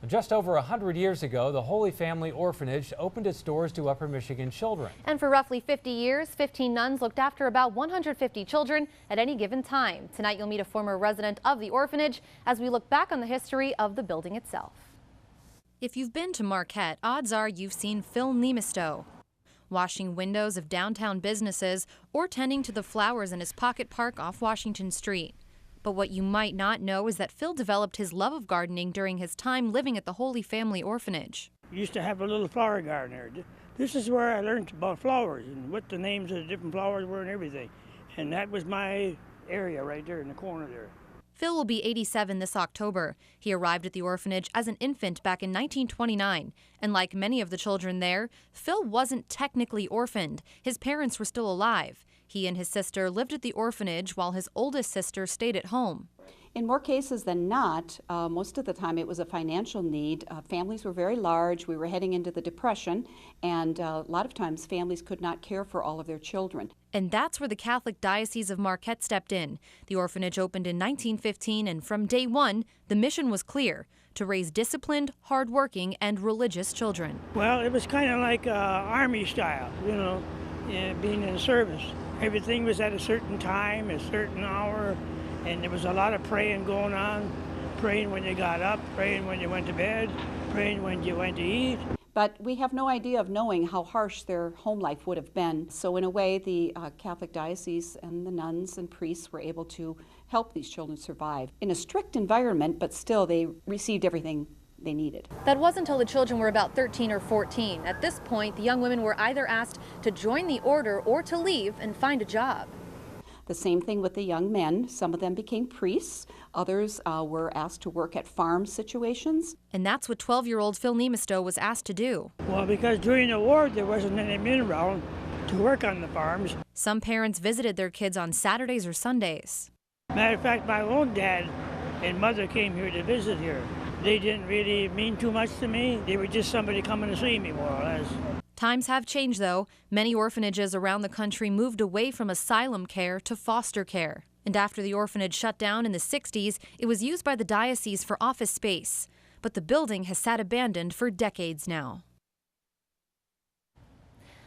Just over 100 years ago, the Holy Family Orphanage opened its doors to Upper Michigan children. And for roughly 50 years, 15 nuns looked after about 150 children at any given time. Tonight, you'll meet a former resident of the orphanage as we look back on the history of the building itself. If you've been to Marquette, odds are you've seen Phil Niemisto washing windows of downtown businesses or tending to the flowers in his pocket park off Washington Street. But what you might not know is that Phil developed his love of gardening during his time living at the Holy Family Orphanage. We used to have a little flower garden there. This is where I learned about flowers and what the names of the different flowers were and everything. And that was my area right there in the corner there. Phil will be 87 this October. He arrived at the orphanage as an infant back in 1929. And like many of the children there, Phil wasn't technically orphaned. His parents were still alive. He and his sister lived at the orphanage while his oldest sister stayed at home. In more cases than not, most of the time it was a financial need. Families were very large. We were heading into the Depression, and a lot of times families could not care for all of their children. And that's where the Catholic Diocese of Marquette stepped in. The orphanage opened in 1915, and from day one, the mission was clear: to raise disciplined, hardworking, and religious children. Well, it was kind of like Army style, being in the service. Everything was at a certain time, a certain hour, and there was a lot of praying going on. Praying when you got up, praying when you went to bed, praying when you went to eat. But we have no idea of knowing how harsh their home life would have been. So in a way, the Catholic Diocese and the nuns and priests were able to help these children survive in a strict environment, but still they received everything they needed. That wasn't until the children were about 13 or 14. At this point, the young women were either asked to join the order or to leave and find a job. The same thing with the young men. Some of them became priests. Others were asked to work at farm situations. And that's what 12-year-old Phil Niemisto was asked to do. Well, because during the war, there wasn't any men around to work on the farms. Some parents visited their kids on Saturdays or Sundays. Matter of fact, my own dad and mother came here to visit here. They didn't really mean too much to me. They were just somebody coming to see me, more or less. Times have changed, though. Many orphanages around the country moved away from asylum care to foster care. And after the orphanage shut down in the 60s, it was used by the diocese for office space. But the building has sat abandoned for decades now.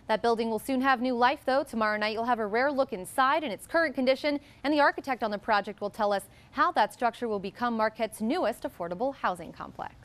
That building will soon have new life, though. Tomorrow night, you'll have a rare look inside in its current condition, and the architect on the project will tell us how that structure will become Marquette's newest affordable housing complex.